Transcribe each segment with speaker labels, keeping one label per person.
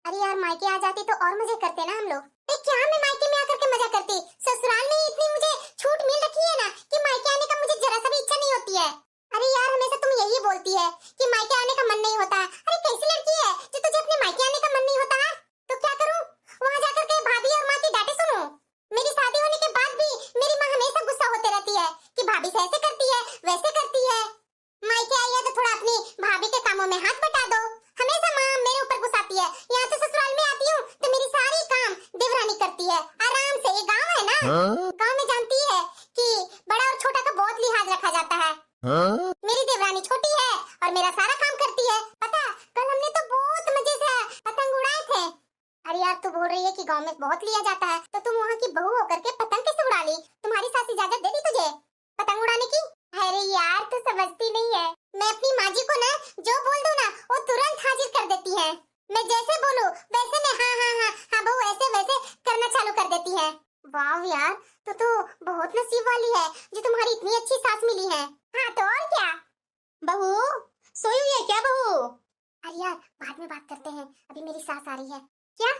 Speaker 1: अरे यार मायके आ जाती तो और मजे करते ना हम लोग। क्या मैं मायके में आकर के मजा करती, ससुराल में ही इतनी मुझे छूट मिल रखी है ना कि मायके आने का मुझे जरा सा भी इच्छा नहीं होती है। अरे यार हमेशा तुम यही बोलती है कि मायके आने का मन नहीं होता। अरे कैसी लड़की है जो तुझे अपने मायके आने का मन नहीं होता है? तो क्या करूं, वहां जाकर के भाभी और माँ की डांटें सुनूं? मेरी शादी होने के बाद भी मेरी माँ हमेशा गुस्सा होते रहती है कि भाभी से ऐसे करती है वैसे करती है। मायके आई है तो थोड़ा अपनी भाभी के कामों में हाथ बटा दो। हमेशा माँ मेरे ऊपर गुस्साती है। यहाँ से ससुराल में आती हूँ तो मेरी सारी काम देवरानी करती है आराम से। ये गांव है ना, गांव में जानती है कि बड़ा और छोटा का बहुत लिहाज रखा जाता है। मेरी देवरानी छोटी है और मेरा सारा काम करती है। पता कल हमने तो बहुत मजे से पतंग उड़ाए थे। अरे यार तू बोल रही है कि गांव में बहुत लिया जाता है, तो तुम वहाँ की बहू होकर के पतंग कैसे उड़ा ली? तुम्हारी सास इजाजत दे दी तुझे पतंग उड़ाने की? अरे यार तू समझती नहीं है, मैं अपनी माँ जी को ना जो बोल दूं ना वो तुरंत हाजिर कर देती है। मैं जैसे बोलूं वैसे में हाँ हाँ हाँ हाँ बहू ऐसे वैसे करना चालू कर देती है। वाह यार तो बहुत नसीब वाली है जो तुम्हारी इतनी अच्छी सास मिली है। हाँ तो और क्या। बहू सोई हुई है क्या बहू? अरे यार बाद में बात करते हैं, अभी मेरी सास आ रही है। क्या?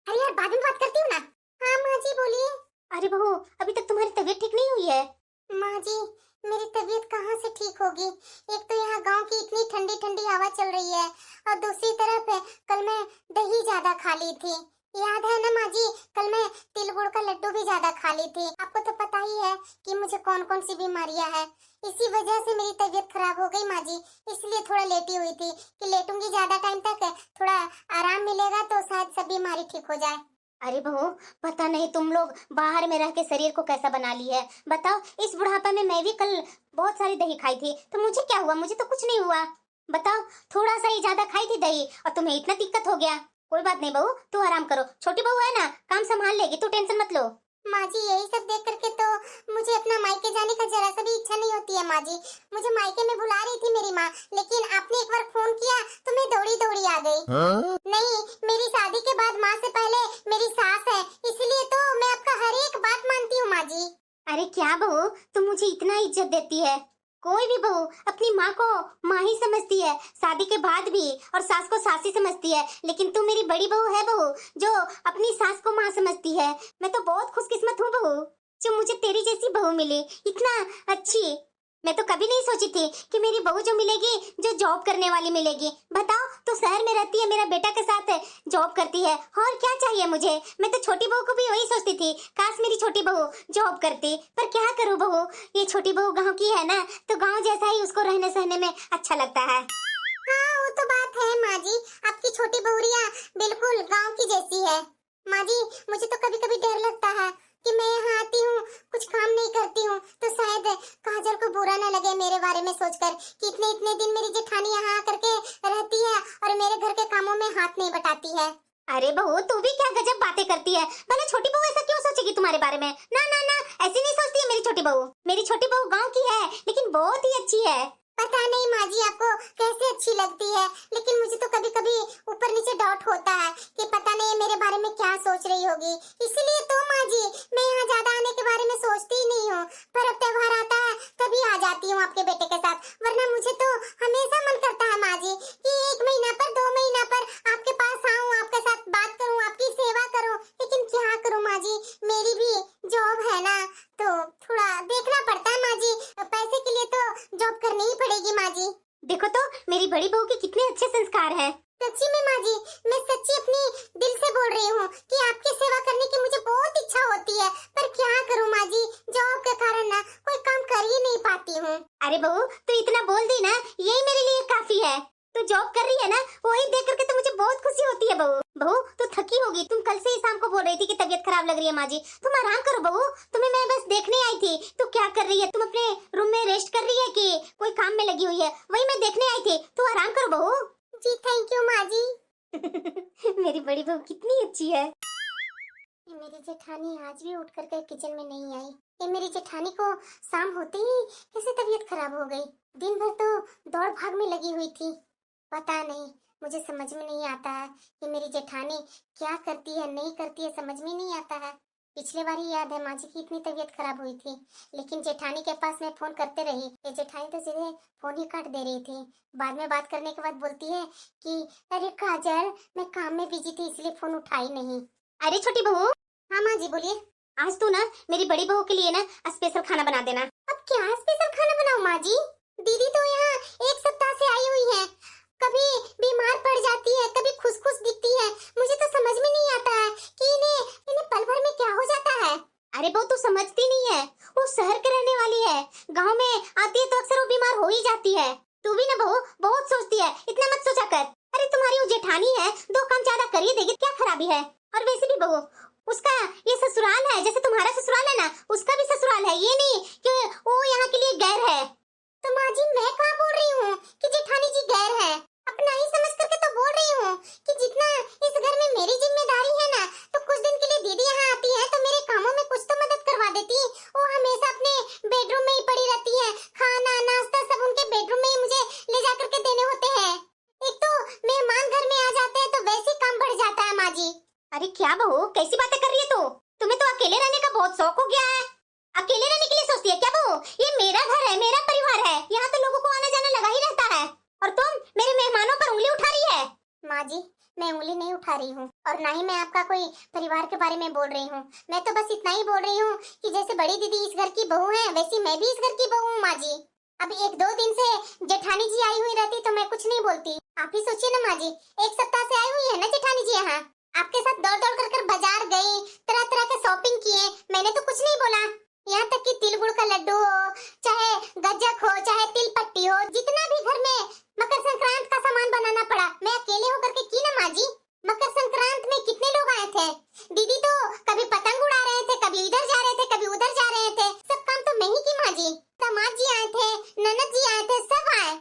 Speaker 1: अरे यार बाद में बात करती हूँ ना। हाँ माँ जी बोलिए। अरे बहू अभी तक तुम्हारी तबीयत ठीक नहीं हुई है? माँ जी मेरी तबीयत कहाँ से ठीक होगी, एक तो यहाँ गांव की इतनी ठंडी ठंडी हवा चल रही है और दूसरी तरफ कल मैं दही ज्यादा खा ली थी। याद है ना माँ जी, कल मैं तिल गुड़ का लड्डू भी ज्यादा खा ली थी। आपको तो पता ही है कि मुझे कौन कौन सी बीमारियां हैं, इसी वजह से मेरी तबीयत खराब हो गई माँ जी। इसलिए थोड़ा लेटी हुई थी कि लेटूंगी ज्यादा टाइम तक थोड़ा आराम मिलेगा तो शायद सब बीमारी ठीक हो जाए। अरे बहू पता नहीं तुम लोग बाहर में रह के शरीर को कैसा बना ली है। बताओ इस बुढ़ापा में मैं भी कल बहुत सारी दही खाई थी तो मुझे क्या हुआ? मुझे तो कुछ नहीं हुआ। बताओ थोड़ा सा ही ज्यादा खाई थी दही और तुम्हें इतना दिक्कत हो गया। कोई बात नहीं बहू तू आराम करो, छोटी बहू है ना काम संभाल लेगी, तू टेंशन मत लो। माँ जी यही सब देख करके तो मुझे अपना मायके जाने का जरा सा भी इच्छा नहीं होती है। माँ जी मुझे मायके में बुला रही थी मेरी माँ, लेकिन आपने एक बार फोन किया तो मैं दौड़ी दौड़ी आ गई। नहीं मेरी शादी के बाद माँ से पहले मेरी सास है, इसलिए तो मैं आपका हर एक बात मानती हूँ माँ जी। अरे क्या बहू तुम मुझे इतना इज्जत देती है? कोई भी बहू अपनी माँ को माँ ही समझती है, शादी के बाद भी, और सास को सास ही समझती है। लेकिन तू मेरी बड़ी बहू है बहू जो अपनी सास को माँ समझती है। मैं तो बहुत खुशकिस्मत हूँ बहू जो मुझे तेरी जैसी बहू मिली, इतना अच्छी। मैं तो कभी नहीं सोची थी कि मेरी बहू जो मिलेगी जो जॉब करने वाली मिलेगी। बताओ तो शहर में रहती है, मेरा बेटा के साथ जॉब करती है, और क्या चाहिए मुझे? मैं तो छोटी बहू को भी वही सोचती थी, काश मेरी छोटी बहू जॉब करती। पर क्या करूं बहू, ये छोटी बहू गांव की है ना तो गांव जैसा ही उसको रहने सहने में अच्छा लगता है। हाँ वो तो बात है माँ जी, आपकी छोटी बहुरिया बिल्कुल गांव की जैसी है। माँ जी मुझे तो कभी कभी डर लगता है कि मैं यहाँ आती हूँ कुछ काम नहीं करती हूँ तो शायद काजल को बुरा न लगे मेरे बारे में सोचकर कि इतने इतने दिन मेरी जेठानी यहाँ आकर के रहती है और मेरे घर के कामों में हाथ नहीं बटाती है। अरे बहू तू भी क्या गजब बातें करती है। भला छोटी बहू ऐसा क्यों सोचेगी तुम्हारे बारे में? ना ना ना ऐसी नहीं सोचती है मेरी छोटी बहू। मेरी छोटी बहू गाँव की है लेकिन बहुत ही अच्छी है। पता नहीं माँ जी आपको कैसे अच्छी लगती है, लेकिन मुझे तो कभी कभी ऊपर नीचे डाउट होता है कि पता नहीं मेरे बारे में क्या सोच रही होगी। इसीलिए तो माँ जी मैं यहाँ ज्यादा आने के बारे में सोचती ही नहीं हूँ, पर अब त्योहार आता है तभी आ जाती हूँ आपके बेटे के साथ, वरना मुझे तो हमेशा मन करता है माँ जी कि 1 महीना पर 2 महीना पर आपके पास आऊँ, आपके साथ बात करूँ, आपकी सेवा करूँ। लेकिन क्या करूँ माँ जी, मेरी भी जॉब है ना तो थोड़ा देखना पड़ता है माँ जी, पैसे के लिए तो जॉब करनी ही पड़ेगी माँ जी। देखो तो मेरी बड़ी बहू के कितने अच्छे संस्कार हैं। सच्ची में माँ जी मैं सच्ची अपनी दिल से बोल रही हूँ कि आपकी सेवा करने की मुझे बहुत इच्छा होती है, पर क्या करूँ माँ जी जॉब के कारण ना कोई काम कर ही नहीं पाती हूँ। अरे बहू तू इतना बोल दी ना यही मेरे लिए काफी है। तू जॉब कर रही है ना वही देख करके तो मुझे बहुत खुशी होती है। बहू बहू तू थकी होगी, तुम कल से ही शाम को बोल रही थी कि तबीयत खराब लग रही है। माँ जी तुम आराम करो बहू, तुम्हें मैं बस देखने आई थी। तू क्या कर रही है? तुम अपने रूम में रेस्ट कर रही है कि कोई काम में लगी हुई है? वही मैं देखने आई थी, तू आराम करो बहू। जी थैंक यू माँ जी। मेरी बड़ी बहू कितनी अच्छी है। ये मेरी जेठानी आज भी उठ करके किचन में नहीं आई। ये मेरी जेठानी को शाम होते ही कैसे तबीयत खराब हो गई, दिन भर तो दौड़ भाग में लगी हुई थी। पता नहीं मुझे समझ में नहीं आता है कि मेरी जेठानी क्या करती है नहीं करती है, समझ में नहीं आता है। पिछले बार ही याद है माँ जी की इतनी तबीयत खराब हुई थी, लेकिन जेठानी के पास मैं फोन करते रही, ये जेठानी तो सीधे फोन ही काट दे रही थी। बाद में बात करने के बाद बोलती है कि अरे काजल, मैं काम में बिजी थी इसलिए फोन उठाई नहीं। अरे छोटी बहू। हाँ माँ जी बोलिए। आज तू ना मेरी बड़ी बहू के लिए ना स्पेशल खाना बना देना। अब क्या स्पेशल खाना बनाऊं माँ जी? दीदी तो यहाँ एक सप्ताह से आई हुई है, कभी बीमार पड़ जाती है, कभी खुश दिखती है। मुझे तो समझ में नहीं आता है कि इन्हें इन्हें पल भर में क्या हो जाता है। अरे बहू तू समझती नहीं है, वो शहर के रहने वाली है, गांव में आती है तो अक्सर वो बीमार हो ही जाती है। तू भी ना बहू बहुत सोचती है, इतना मत सोचा कर। अरे तुम्हारी वो जेठानी है, दो काम ज्यादा कर ही देगी, क्या खराबी है? और वैसे भी बहू उसका ये ससुराल है, जैसे तुम्हारा ससुराल है ना, उसका भी ससुराल है, ये नहीं कि वो यहाँ के लिए गैर है। तो माँ जी मैं कहाँ बोल रही हूँ कि जेठानी जी गैर है, अपना ही समझ करके तो बोल रही हूँ कि जितना इस घर में मेरी जिम्मेदारी है ना, तो कुछ दिन के लिए दीदी यहाँ आती है तो मेरे कामों में कुछ तो मदद करवा देती। वो हमेशा अपने बेडरूम में ही पड़ी रहती है, खाना नाश्ता सब उनके बेडरूम में ही मुझे ले जा करके देने होते हैं। एक तो मेहमान घर में आ जाते हैं तो वैसे काम बढ़ जाता है माँ जी। अरे क्या बहू कैसी बातें कर रही है तू? तुम्हें तो अकेले रहने का बहुत शौक हो गया है, अकेले रहने के लिए सोचती है क्या बहू? ये मेरा घर है, मेरा परिवार है, यहाँ तो लोगों को आना जाना लगा ही रहता है, और तुम मेरे मेहमानों पर उंगली उठा रही है। माँ जी मैं उंगली नहीं उठा रही हूँ, और ना ही मैं आपका कोई परिवार के बारे में बोल रही हूँ। मैं तो बस इतना ही बोल रही हूँ कि जैसे बड़ी दीदी इस घर की बहू है, वैसी मैं भी इस घर की बहू हूँ माँ जी। अब एक दो दिन से जेठानी जी आई हुई रहती तो मैं कुछ नहीं बोलती। आप ही सोचिए ना माँ जी, एक सप्ताह से आई हुई है ना जेठानी जी यहाँ, आपके साथ दौड़ दौड़ कर बाजार गई, तरह तरह के शॉपिंग किए, मैंने तो कुछ नहीं बोला। यहाँ तक कि तिल गुड़ का लड्डू हो, चाहे गज्जक हो, चाहे तिल पट्टी हो, जितना भी घर में मकर संक्रांत का सामान बनाना पड़ा, मैं अकेले होकर के की ना माँ जी। मकर संक्रांत में कितने लोग आए थे, दीदी तो कभी पतंग उड़ा रहे थे, कभी इधर जा रहे थे, कभी उधर जा रहे थे, सब काम तो मैं ही की माँ जी। दामाद जी आए थे, ननद जी आए थे, सब आए,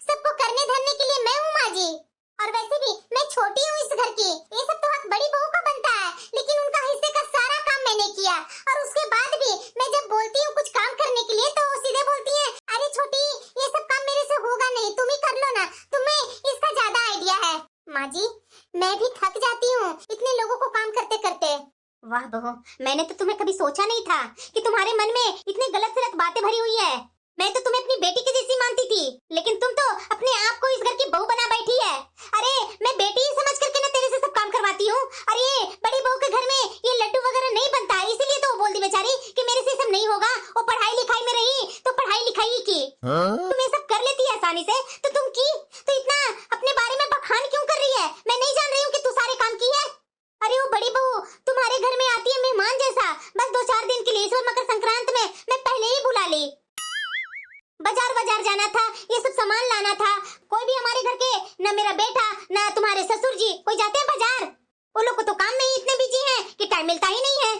Speaker 1: सबको करने धरने के लिए मैं हूँ माँ जी। और वैसे भी मैं छोटी हूँ इस घर की, ये सब तो हक बड़ी बहू का बनता है, लेकिन उनका हिस्से का सारा काम मैंने किया। और उसके बाद भी मैं जब बोलती हूँ कुछ काम करने के लिए तो वो सीधे बोलती है अरे छोटी ये सब काम मेरे से होगा नहीं, तुम ही कर लो ना, तुम्हें इसका ज्यादा आइडिया है। माँ जी मैं भी थक जाती हूँ इतने लोगों को काम करते करते। वाह बहू, मैंने तो तुम्हें कभी सोचा नहीं था कि तुम्हारे मन में इतनी गलत सलत बातें भरी हुई है। मैं तो तुम्हें अपनी बेटी की जैसी मानती थी, लेकिन तुम तो अपने आप को इस घर की बहू बना बैठी है। अरे मैं बेटी ही समझ करके ना तेरे से सब काम करवाती हूँ। अरे बड़ी बहू के घर में ये लड्डू वगैरह नहीं बनता है, इसीलिए तो वो बोल दी बेचारी कि मेरे से सब नहीं होगा। वो पढ़ाई लिखाई में रही तो पढ़ाई लिखाई की, तुम ये सब कर लेती है आसानी से, तो तुम की तो इतना अपने बारे में बखान क्यों कर रही है? मैं नहीं जान रही हूँ कि तू सारे काम की है। अरे वो बड़ी बहू तुम्हारे घर में आती है मेहमान जैसा, बस 2-4 दिन के लिए, इस मकर संक्रांत में मैं पहले ही बुला ली। बाजार जाना था, ये सब सामान लाना था, कोई भी हमारे घर के न मेरा बेटा न तुम्हारे ससुर जी कोई जाते हैं बाजार, वो लोग को तो काम में ही इतने बिजी हैं कि टाइम मिलता ही नहीं है।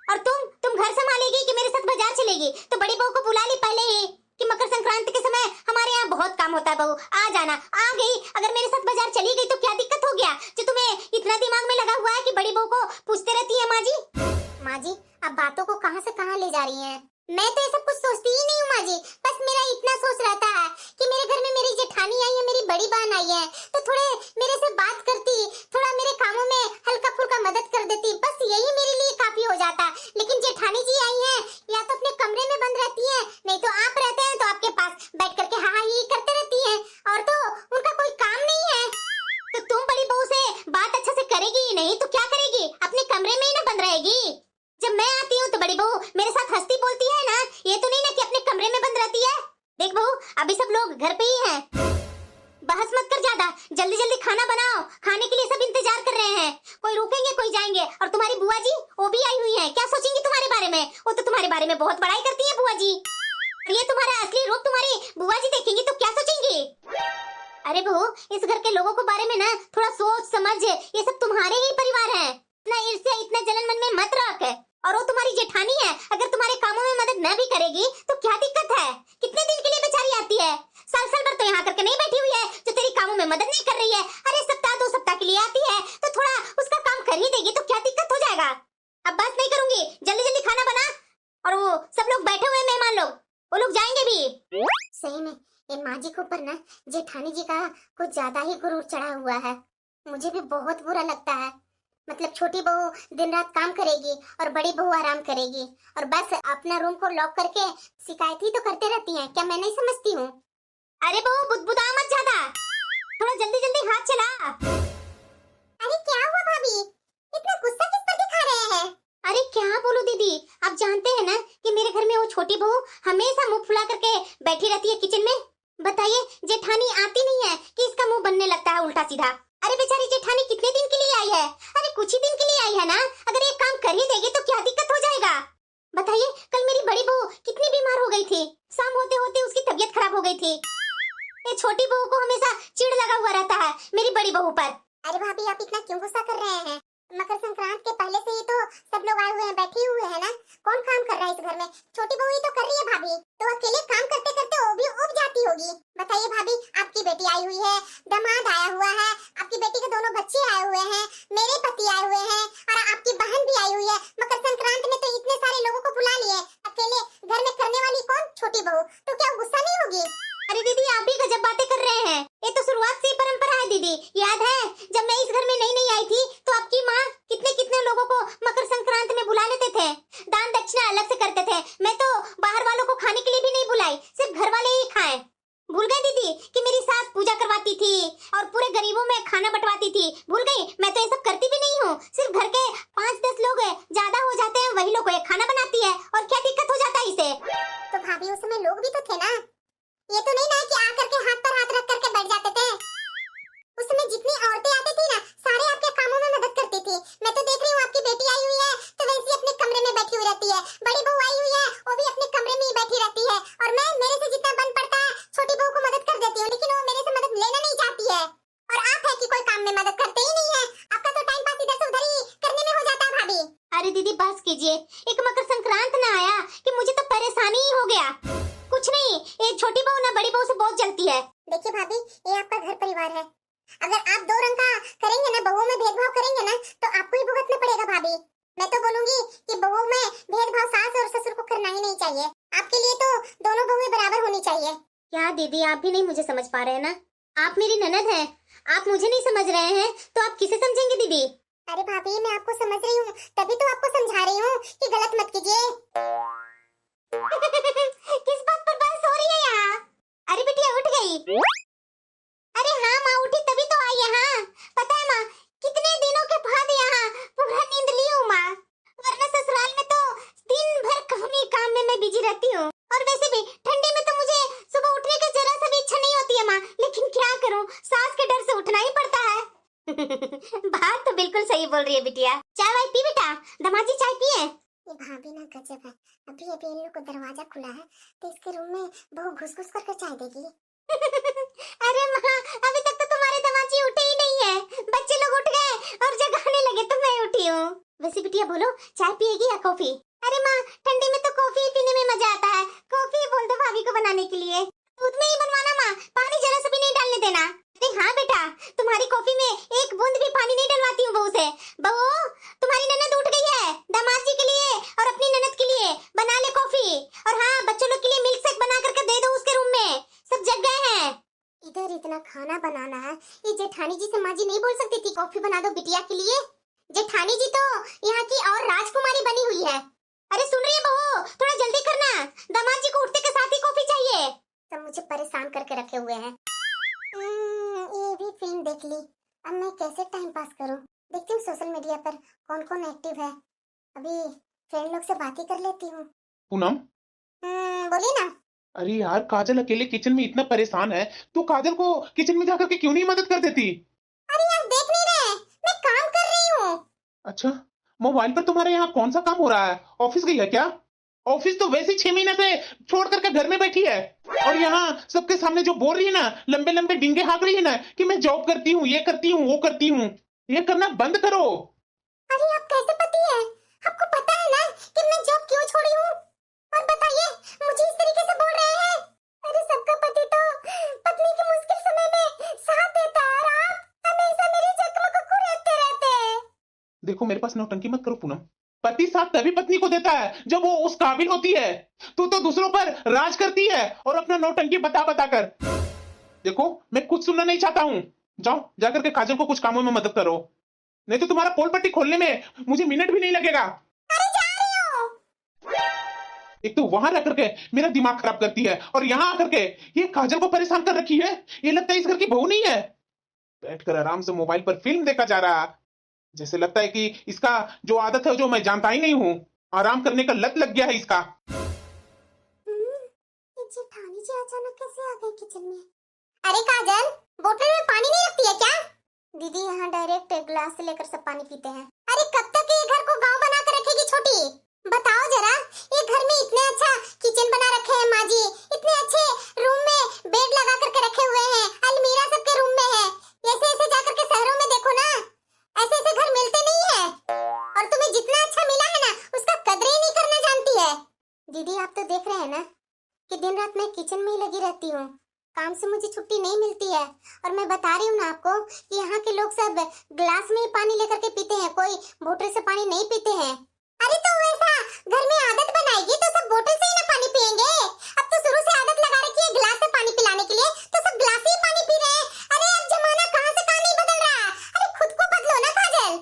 Speaker 1: और तुम घर संभालेगी कि मेरे साथ बाजार चलेगी? तो बड़ी बहू को बुला ली पहले ही कि मकर संक्रांति के समय हमारे यहाँ बहुत काम होता है, बहू आ जाना। आ गई, अगर मेरे साथ बाजार चली गई तो क्या दिक्कत हो गया जो तुम्हें इतना दिमाग में लगा हुआ है कि बड़ी बहू को पूछते रहती है माँ जी। माँ जी अब बातों को कहाँ से कहाँ ले जा रही हैं? मैं तो ये सब कुछ सोचती ही नहीं हूँ माँ जी, बस मेरा इतना सोच रहता है कि मेरे घर में मेरी जेठानी आई है, मेरी बड़ी बहन आई है, तो थोड़े मेरे से बात करती, थोड़ा मेरे कामों में हल्का फुल्का मदद कर देती, बस यही मेरे लिए काफी हो जाता। लेकिन जेठानी जी आई है, या तो अपने कमरे में बंद रहती है, नहीं तो आप रहते हैं तो आपके पास बैठ करके हाँ ही करते रहती है, और तो उनका कोई काम नहीं है। तो तुम बड़ी बहू से बात अच्छा से करेगी ही नहीं तो क्या करेगी? अपने कमरे में ही ना बंद रहेगी। जब मैं आती हूँ तो बड़ी बहू मेरे साथ हंसती बोलती है ना, ये तो नहीं ना कि अपने कमरे में बंद रहती है। देख बहू अभी सब लोग घर पे ही हैं, बहस मत कर ज्यादा, जल्दी जल्दी खाना बनाओ, खाने के लिए सब इंतजार कर रहे हैं, कोई रुकेंगे कोई जाएंगे। और तुम्हारी बुआ जी वो भी आई हुई है, क्या सोचेंगी तुम्हारे बारे में? वो तो तुम्हारे बारे में बहुत बड़ाई करती है बुआ जी, और ये तुम्हारा असली रूप तुम्हारी बुआ जी देखेंगी तो क्या सोचेंगी? अरे बहू इस घर के लोगों के बारे में ना थोड़ा सोच समझ, ये सब तुम्हारे ही परिवार है, इतना ईर्ष्या इतना जलन मन में मत रख। और वो तुम्हारी जेठानी है, अगर तुम्हारे कामों में मदद न भी करेगी तो क्या दिक्कत है? कितने दिन के लिए बेचारी आती है, साल साल भर तो यहाँ करके नहीं बैठी हुई है जो तेरी कामों में मदद नहीं कर रही है। अरे सप्ताह 2 सप्ताह के लिए आती है तो थोड़ा उसका काम कर ही देगी तो क्या दिक्कत हो जाएगा? अब बात नहीं करूंगी, जल्दी जल्दी खाना बना। और वो सब लोग बैठे हुए मेहमान लोग, वो लोग जाएंगे भी। सही में ये माँ जी के ऊपर ना जेठानी जी का कुछ ज्यादा ही गुरूर चढ़ा हुआ है, मुझे भी बहुत बुरा लगता है। मतलब छोटी बहू दिन रात काम करेगी और बड़ी बहू आराम करेगी और बस अपना रूम को लॉक करके शिकायत ही तो करते रहती हैं। क्या मैं नहीं समझती हूँ? अरे बहू बुदबुदा मत ज्यादा, थोड़ा जल्दी जल्दी हाथ चला। अरे क्या हुआ भाभी, इतना गुस्सा किस पर दिखा रहे हैं? अरे क्या बोलूं दीदी, आप जानते हैं ना कि मेरे घर में वो छोटी बहू हमेशा मुंह फुला करके बैठी रहती है किचन में। बताइए, जेठानी आती नहीं है कि इसका मुंह बनने लगता है उल्टा सीधा। अरे बेचारी जेठानी कितने दिन के लिए आई है? अरे कुछ ही दिन के लिए आई है ना, अगर एक काम कर ही देगी तो क्या दिक्कत हो जाएगा? बताइए, कल मेरी बड़ी बहू कितनी बीमार हो गई थी, शाम होते होते उसकी तबीयत खराब हो गई थी। ये छोटी बहू को हमेशा चिढ़ लगा हुआ रहता है मेरी बड़ी बहू पर। अरे भाभी, आप इतना क्यों गुस्सा कर रहे हैं? मकर संक्रांत के पहले से ही तो सब लोग आए हुए हैं, बैठे हुए हैं ना। कौन काम कर रहा है इस घर में? छोटी बहू ही तो कर रही है भाभी। तो अकेले काम करते करते वो भी उब जाती होगी। बताइए भाभी, आपकी बेटी आई हुई है, दामाद आया हुआ है, आपकी बेटी के दोनों बच्चे आए हुए हैं, मेरे पति आए हुए हैं और आपकी बहन भी आई हुई है। मकर संक्रांत में तो इतने सारे लोगों को बुला लिए, अकेले घर में करने वाली कौन? छोटी बहू। तो क्या गुस्सा नहीं होगी? अरे दीदी, आप भी गजब बातें कर रहे हैं। ये तो शुरुआत से ही परंपरा है दीदी। याद है जब मैं इस घर में नई नई आई थी तो आपकी माँ कितने कितने लोगों को मकर संक्रांत में बुला लेते थे, दान दक्षिणा अलग से करते थे। मैं तो बाहर वालों को खाने के लिए भी नहीं बुलाई, सिर्फ घर वाले ही खाए। भूल गई दीदी कि मेरी सास पूजा करवाती थी और पूरे गरीबों में खाना बंटवाती थी? भूल गई? मैं तो ये सब करती भी नहीं हूँ। सिर्फ घर के 5-10 लोग ज्यादा हो जाते हैं, वही लोग एक खाना बनाती है, और क्या दिक्कत हो जाता है इसे? तो भाभी, उस समय लोग भी तो थे ना। ये तो नहीं ना कि आकर के हाथ पर हाथ रख करके बैठ जाते थे। उस समय जितनी औरतें आती थी ना, सारे आपके कामों में मदद करती थी। मैं तो देख रही हूँ आपकी बेटी आई हुई है तो वैसे अपने कमरे में बैठी हुई रहती है, बड़ी बहू आई हुई है वो भी अपने कमरे में ही बैठी रहती है, और मैं मेरे से जितना बन पड़ता है छोटी बहू को मदद कर देती हूँ, लेकिन वो मेरे से मदद लेना नहीं चाहती है। और आप है कि कोई काम में मदद करते ही नहीं है, आपका तो टाइम पास इधर से उधर ही करने में हो जाता है भाभी। अरे दीदी बस कीजिए, एक मकर संक्रांत ना आया कि मुझे तो परेशानी ही हो गया। कुछ नहीं, ये छोटी बहू ना बड़ी बहू से बहुत जलती है। देखिए भाभी, ये आपका घर परिवार है, अगर आप दो रंग का करेंगे ना, बहुओं में भेदभाव करेंगे ना, तो आपको ही भुगतना पड़ेगा भाभी। मैं तो बोलूंगी कि बहुओं में भेदभाव सास और ससुर को करना ही नहीं चाहिए। आपके लिए तो दोनों बहुएं बराबर होनी चाहिए। क्या दीदी, आप भी नहीं मुझे समझ पा रहे हैं ना? आप मेरी ननद हैं, आप मुझे नहीं समझ रहे हैं तो आप किसे समझेंगे दीदी? अरे भाभी, मैं आपको समझ रही हूँ, तभी तो आपको समझा रही हूँ कि गलत मत कीजिए। किस बात पर बहस हो रही है यहाँ? अरे बिटिया उठ गई? अरे हाँ माँ, उठी तभी तो आई है। हाँ पता है माँ, कितने दिनों के बाद यहाँ पूरा नींद ली हूँ माँ, वरना ससुराल में तो दिन भर कहीं काम में मैं बिजी रहती हूँ। और वैसे भी ठंडे में तो मुझे सुबह उठने की जरा सा भी इच्छा नहीं होती है माँ, लेकिन क्या करूँ, सास के डर से उठना ही पड़ता है। बात तो बिल्कुल सही बोल रही है बिटिया। चाय वाय पी बेटा, दमाजी चाय पिए? ये भाभी ना गजब है, अभी अभी इन लोग को दरवाजा खुला है तो इसके रूम में बहू घुस घुस करके चाय देगी। अरे माँ, अभी तक तो तुम्हारे दमाजी उठे ही नहीं है, बच्चे लोग उठ गए और जगाने लगे तो मैं उठी हूँ। वैसे बिटिया बोलो, चाय पिएगी या कॉफी? अरे माँ, ठंडी में तो कॉफी ही पीने में मजा आता है, कॉफी बोल दो भाभी को बनाने के लिए। दूध में ही बनवाना माँ, पानी जरा सा भी नहीं डालने देना। अरे हाँ बेटा, तुम्हारी कॉफी में एक बूंद भी पानी नहीं डलवाती हूँ बहू से। बहू, तुम्हारी ननद उठ गई है, दामाद जी के लिए और अपनी ननद के लिए बना ले कॉफी, और हाँ बच्चों लोग के लिए मिल्क शेक बना करके दे दो उसके रूम में, सब जग गए हैं। इधर इतना खाना बनाना है, ये जेठानी जी से माँ जी नहीं बोल सकती थी कॉफी बना दो बिटिया के लिए? जेठानी जी तो यहाँ की और राजकुमारी बनी हुई है। अरे सुन रही है बहू, थोड़ा जल्दी करना, दामाद जी को उठते के साथ ही कॉफी चाहिए। सब मुझे परेशान करके रखे हुए हैं। ये भी फिल्म देख ली, अब मैं कैसे टाइम पास करूं? देखती हूँ सोशल मीडिया पर कौन कौन एक्टिव है, अभी फ्रेंड लोग से बात ही कर लेती हूँ।
Speaker 2: पूनम,
Speaker 1: बोलिए ना।
Speaker 2: अरे यार, काजल अकेले किचन में इतना परेशान है, तू काजल को किचन में जाकर के क्यों नहीं मदद कर देती?
Speaker 1: अरे यार, देख नहीं रहे, मैं काम कर रही हूँ।
Speaker 2: अच्छा, मोबाइल पर तुम्हारे यहाँ कौन सा काम हो रहा है? ऑफिस गई है क्या? ऑफिस तो वैसे 6 महीने से छोड़ करके घर में बैठी है, और यहाँ सबके सामने जो बोल रही है ना, लंबे लंबे डिंगे हाँक रही है ना कि मैं जॉब करती हूँ, ये करती हूँ, वो करती हूँ, ये करना बंद करो।
Speaker 1: अरे आप कैसे पति है? आपको पता है ना कि मैं जॉब क्यों छोड़ी हूँ? और बताइए, मुझे इस तरीके से बोल रहे हैं? अरे सबका पति तो पत्नी के मुश्किल समय में साथ देता है, और आप हमेशा मेरी जख्म को कुरेदते रहते हैं।
Speaker 2: देखो, मेरे पास नौटंकी मत करो पूनम, पति साथ तभी पत्नी को देता है जब वो उस काबिल होती है। तू तो दूसरों पर राज करती है और अपना नौटंकी बता बता कर। देखो, मैं कुछ सुनना नहीं चाहता हूँ, जाओ जाकर के काजल को कुछ कामों में मदद करो। नहीं तो तुम्हारा पोल पट्टी खोलने में मुझे मिनट भी नहीं लगेगा।
Speaker 1: अरे जा रही हूँ।
Speaker 2: एक तो वहां रह करके मेरा दिमाग खराब करती है और यहाँ आकर के ये काजल को परेशान कर रखी है। ये लगता है इस घर की बहू नहीं है। बैठकर आराम से मोबाइल पर फिल्म देखा जा रहा, जैसे लगता है कि इसका जो आदत है जो मैं जानता ही नहीं हूँ, आराम करने का लत लग गया है इसका।
Speaker 1: ये जेठानी जी अचानक कैसे आ गए किचन में? अरे काजल, बोतल में पानी नहीं रखती है क्या? दीदी यहाँ डायरेक्ट ग्लास से लेकर सब पानी पीते हैं। अरे कब तक ये घर को गांव बना कर रखेगी छोटी? बताओ जरा, ये घर में इतने अच्छा किचन बना रखे हैं माँ जी, इतने अच्छे रूम में बेड लगा करके रखे हुए हैं, अलमीरा सबके रूम में है। ऐसे ऐसे जाकर के शहरों में देखो ना, ऐसे ऐसे घर मिलते नहीं है। और तुम्हें जितना अच्छा मिला है ना, उसका कदर ही नहीं करना जानती है। दीदी आप तो देख रहे हैं ना कि दिन रात मैं किचन में ही लगी रहती हूँ, काम से मुझे छुट्टी नहीं मिलती है। और मैं बता रही हूँ ना आपको कि यहाँ के लोग सब ग्लास में ही पानी लेकर के पीते हैं, कोई बोतल से पानी नहीं पीते हैं। अरे तो वैसा घर में आदत बनाएगी तो सब बोतल से ही ना पानी पिएंगे। अब तो शुरू से आदत लगा रखी है ग्लास से पानी पिलाने के लिए, तो सब ग्लास से ही पानी पी रहे हैं। अरे अब जमाना कहाँ से कहाँ नहीं बदल रहा। अरे खुद को बदलो ना काजल।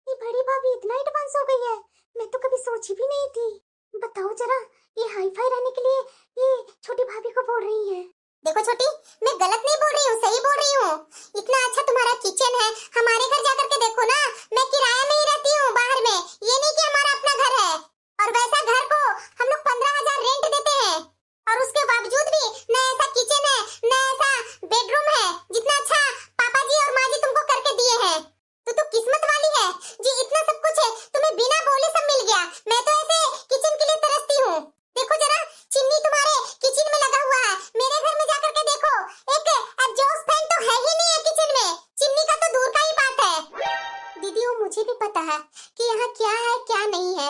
Speaker 1: ये बड़ी भाभी इतना एडवांस हो गई है, मैं तो कभी सोची भी नहीं थी। बताओ जरा, ये हाई फाई रहने के लिए ये छोटी भाभी को बोल रही है। देखो छोटी, मैं गलत नहीं बोल रही हूँ, सही बोल रही हूँ। इतना अच्छा तुम्हारा किचन है, हमारे घर जाकर के देखो ना, मैं किराए में ही रहती हूँ बाहर में, ये नहीं कि हमारा अपना घर है। और वैसा घर को हम लोग 15,000 रेंट देते हैं, और उसके बावजूद भी न ऐसा किचन है न ऐसा बेडरूम है जितना अच्छा पापा जी और माँ जी तुमको करके दिए हैं। तो तू किस्मत वाली है जी, इतना सब कुछ है तुम्हें बिना बोले सब मिल गया। मैं तो ऐसे किचन के लिए तरसती हूँ। देखो जरा, चिमनी तुम्हारे किचन में लगा हुआ है, मेरे घर में जाकर के देखो एक एग्जॉस्ट फैन तो है ही नहीं है किचन में, चिमनी का तो दूर का ही बात है। दीदी वो मुझे भी पता है कि यहाँ क्या है क्या नहीं है।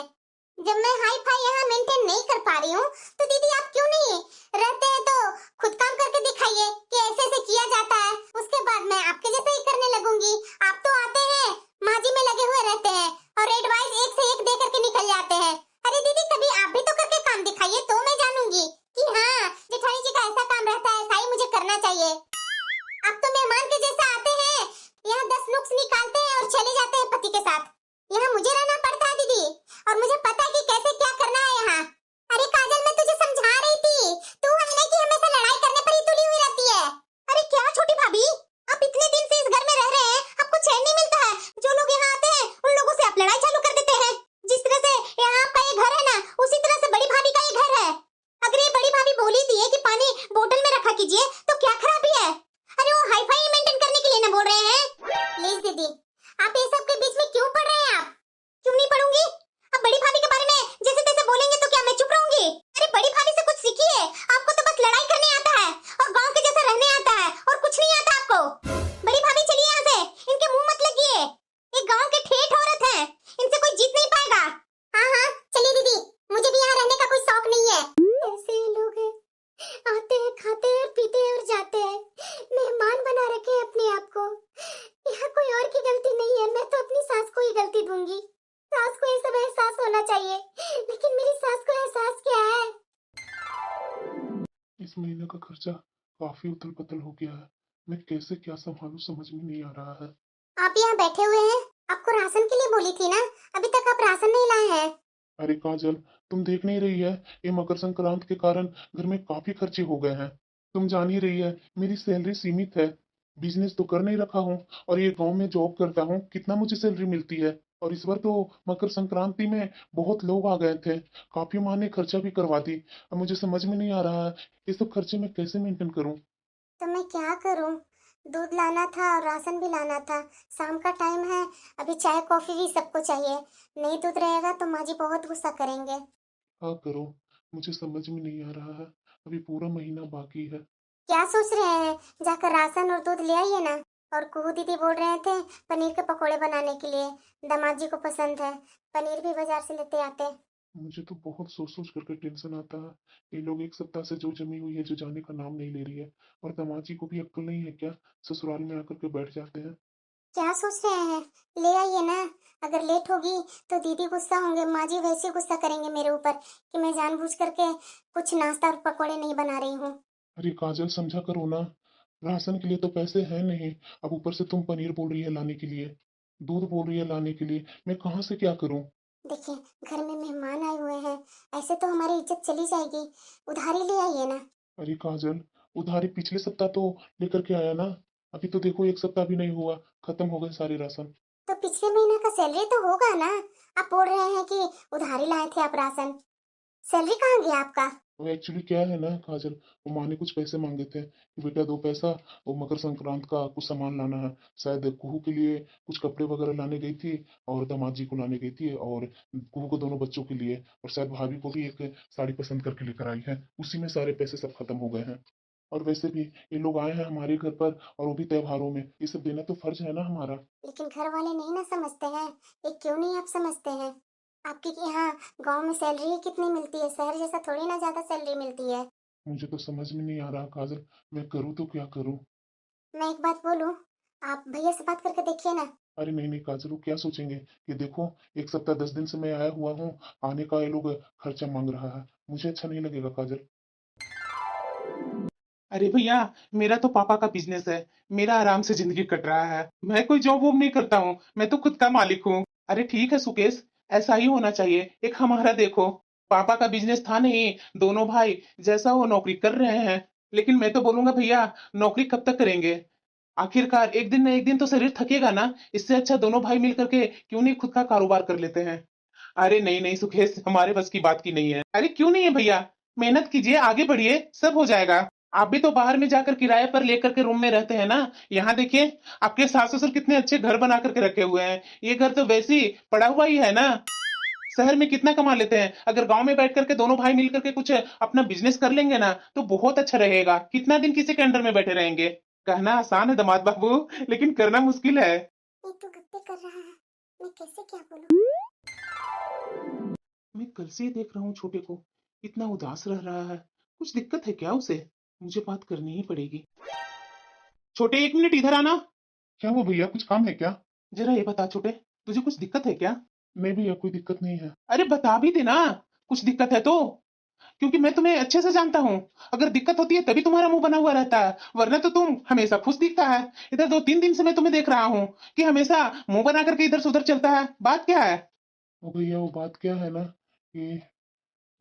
Speaker 1: जब मैं हाई फाई यहाँ मेंटेन नहीं कर पा रही हूँ तो दीदी आप क्यों नहीं रहते हैं तो खुद काम करके दिखाइए कि ऐसे ऐसे किया जाता है, उसके बाद मैं आपके जैसा ही करने लगूंगी। आप तो आते हैं माँ जी में लगे हुए रहते हैं और एडवाइस एक से एक दे करके निकल जाते हैं। अरे दीदी कभी आप भी तो करके काम दिखाइए तो मैं जानूंगी कि हाँ जेठानी जी का ऐसा काम रहता है, ऐसा ही मुझे करना चाहिए। आप तो मेहमान के जैसा आते हैं, यहाँ 10 नुक्स निकालते हैं और चले जाते हैं पति के साथ। यहाँ मुझे रहना पड़ता है दीदी, और मुझे पता है कि कैसे क्या करना है यहाँ। अरे काजल मैं तुझे समझा रही थी, तू है ना कि हमेशा लड़ाई करने पर ही तुली हुई रहती है। अरे क्या छोटी भाभी, आप इतने दिन से इस घर में रह रहे हैं, आपको चैन नहीं मिलता है? जो लोग यहाँ आते हैं उन लोगों से आप लड़ाई चालू कर देते हैं। जिस तरह से यहाँ आपका ये घर है ना, उसी तरह से बड़ी भाभी का ये घर है। अगर ये बड़ी भाभी बोली दी है कि पानी बोतल में रखा कीजिए तो क्या खराबी है? अरे वो हाई फाई मेंटेन करने के लिए ना बोल रहे हैं। प्लीज दीदी आप ये सब के बीच में क्यों पड़ रहे हैं? आप क्यों नहीं पढ़ूंगी? अब बड़ी भाभी के बारे में जैसे तैसे बोलेंगे तो क्या मैं चुप रहूंगी? अरे बड़ी भाभी से कुछ सीखिए, आपको तो बस लड़ाई करने आता है और गांव के जैसा रहने आता है और कुछ नहीं आता आपको। बड़ी भाभी चलिए यहाँ से, इनके मुंह मत लगिए, ये गांव के ठेठ औरत हैं, इनसे कोई जीत नहीं पाएगा। हाँ हाँ चलिए दीदी, मुझे भी यहाँ रहने का कोई शौक नहीं है। ऐसे लोग हैं, आते हैं खाते हैं पीते हैं और जाते हैं, मेहमान बना रखे हैं अपने आप को। यहाँ कोई और की गलती नहीं है, मैं तो अपनी सास को ही गलती दूंगी। सास को ये सब एहसास होना चाहिए, लेकिन मेरी सास को एहसास क्या है?
Speaker 2: इस महीने का खर्चा काफी उथल पुथल हो गया है, मैं कैसे क्या संभालूं समझ में नहीं आ रहा है।
Speaker 1: आप यहाँ बैठे हुए हैं, आपको राशन के लिए बोली थी ना, अभी तक आप राशन नहीं लाए हैं।
Speaker 2: अरे काजल, तुम देख नहीं रही है, ये मकर संक्रांत के कारण घर में काफी खर्चे हो गए हैं। तुम जान ही रही है मेरी सैलरी सीमित है, बिजनेस तो कर नहीं रखा हूँ और ये गांव में जॉब करता हूँ, कितना मुझे सैलरी मिलती है। और इस बार तो मकर संक्रांति में बहुत लोग आ गए थे, काफी माँ ने खर्चा भी करवा दी। अब मुझे समझ में नहीं आ रहा है ये सब खर्चे मैं कैसे मेंटेन करूँ।
Speaker 1: तो मैं क्या करूं? दूध लाना था और राशन भी लाना था, शाम का टाइम है, अभी चाय कॉफी भी सबको चाहिए। नहीं दूध रहेगा तो माँ जी बहुत गुस्सा करेंगे।
Speaker 2: क्या करूँ, मुझे समझ में नहीं आ रहा है, अभी पूरा महीना बाकी है।
Speaker 1: क्या सोच रहे हैं? जाकर राशन और दूध ले आइए ना। और कुहू दीदी बोल रहे थे पनीर के पकोड़े बनाने के लिए, दामाद जी को पसंद है, पनीर भी बाजार से लेते आते।
Speaker 2: मुझे तो बहुत सोच सोच करके टेंशन आता है। ये लोग एक सप्ताह से जो जमी हुई है जो जाने का नाम नहीं ले रही है, और दामाजी को भी अक्ल नहीं है क्या, ससुराल में आकर के बैठ जाते हैं।
Speaker 1: क्या सोच रहे हैं? ले आइए ना। अगर लेट होगी तो दीदी गुस्सा होंगे, माँ जी वैसे गुस्सा करेंगे मेरे ऊपर कि मैं जानबूझ करके कुछ नाश्ता और पकोड़े नहीं बना रही हूँ।
Speaker 2: अरे काजल समझा करो ना, राशन के लिए तो पैसे हैं नहीं, अब ऊपर से तुम पनीर बोल रही है लाने के लिए।
Speaker 3: दूध बोल रही है लाने के लिए, मैं कहाँ से क्या करूँ?
Speaker 1: देखिए, घर में मेहमान आए हुए हैं, ऐसे तो हमारी इज्जत चली जाएगी। उधारी ले आइए ना।
Speaker 3: अरे काजल, उधारी पिछले सप्ताह तो लेकर के आया ना। अभी तो देखो 1 सप्ताह भी नहीं हुआ, खत्म हो गए सारे राशन।
Speaker 1: तो पिछले महीना का सैलरी तो होगा ना। आप बोल रहे हैं कि उधारी लाए थे आप राशन। सैलरी कहाँ गया आपका?
Speaker 3: वो एक्चुअली क्या है ना काजल, वो माँ ने कुछ पैसे मांगे थे कि बेटा दो पैसा, वो मकर संक्रांत का कुछ सामान लाना है। शायद कुहू के लिए कुछ कपड़े वगैरह लाने गई थी, और दामाद जी को लाने गई थी, और कुहू को दोनों बच्चों के लिए, और शायद भाभी को भी एक साड़ी पसंद करके लेकर आई है। उसी में सारे पैसे सब खत्म हो गए हैं। और वैसे भी ये लोग आए हैं हमारे घर पर, और वो भी त्योहारों में, ये सब देना तो फर्ज है ना हमारा।
Speaker 1: लेकिन घर वाले नहीं ना समझते हैं। ये क्यों नहीं आप समझते हैं? आपके यहाँ गांव में सैलरी ही कितनी मिलती है, शहर जैसा थोड़ी ना ज्यादा सैलरी मिलती है।
Speaker 3: मुझे तो समझ में नहीं आ रहा काजल, मैं करूँ तो क्या करूँ?
Speaker 1: मैं एक बात बोलूं, आप भैया से बात करके देखिए ना।
Speaker 3: अरे नहीं नहीं काजल, वो क्या सोचेंगे कि देखो 1 सप्ताह 10 दिन से मैं आया हुआ हूँ, आने का ये लोग खर्चा मांग रहा है। मुझे अच्छा नहीं लगेगा काजल।
Speaker 2: अरे भैया, मेरा तो पापा का बिजनेस है, मेरा आराम से जिंदगी कट रहा है। मैं कोई जॉब वॉब नहीं करता हूँ, मैं तो खुद का मालिक हूँ। अरे ठीक है सुकेश, ऐसा ही होना चाहिए। एक हमारा देखो, पापा का बिजनेस था नहीं, दोनों भाई जैसा वो नौकरी कर रहे हैं। लेकिन मैं तो बोलूंगा भैया, नौकरी कब तक करेंगे? आखिरकार एक दिन न एक दिन तो शरीर थकेगा ना। इससे अच्छा दोनों भाई मिल करके क्यों नहीं खुद का कारोबार कर लेते हैं। अरे नहीं नहीं सुकेश, हमारे बस की बात की नहीं है। अरे क्यों नहीं है भैया, मेहनत कीजिए, आगे बढ़िए, सब हो जाएगा। आप भी तो बाहर में जाकर किराए पर लेकर के रूम में रहते हैं ना। यहाँ देखिए, आपके सास ससुर कितने अच्छे घर बना करके रखे हुए हैं। ये घर तो वैसे ही पड़ा हुआ ही है ना। शहर में कितना कमा लेते हैं, अगर गांव में बैठ करके दोनों भाई मिल करके कुछ अपना बिजनेस कर लेंगे ना, तो बहुत अच्छा रहेगा। कितना दिन किसी के अंडर में बैठे रहेंगे? कहना आसान है दामाद बाबू, लेकिन करना मुश्किल है।
Speaker 1: ये तो गप्पे कर रहा है, मैं कैसे क्या बोलूं?
Speaker 2: मैं कल से ही देख रहा हूँ छोटे को, इतना उदास रह रहा है। कुछ दिक्कत है क्या उसे? मुझे बात करनी ही पड़ेगी। छोटे, 1 मिनट इधर आना।
Speaker 3: क्या हुआ भैया, कुछ काम है क्या?
Speaker 2: जरा ये बता छोटे, तुझे कुछ दिक्कत है क्या?
Speaker 3: नहीं भैया, कोई दिक्कत नहीं है।
Speaker 2: अरे बता भी देना, कुछ दिक्कत है तो। क्योंकि मैं तुम्हें अच्छे से जानता हूँ, अगर दिक्कत होती है तभी तुम्हारा मुंह बना हुआ रहता है, वरना तो तुम हमेशा खुश दिखता है। इधर 2-3 दिन से मैं तुम्हें देख रहा हूँ कि हमेशा मुंह बना करके इधर से उधर चलता है। बात क्या है?
Speaker 3: वो भैया, वो बात क्या है ना कि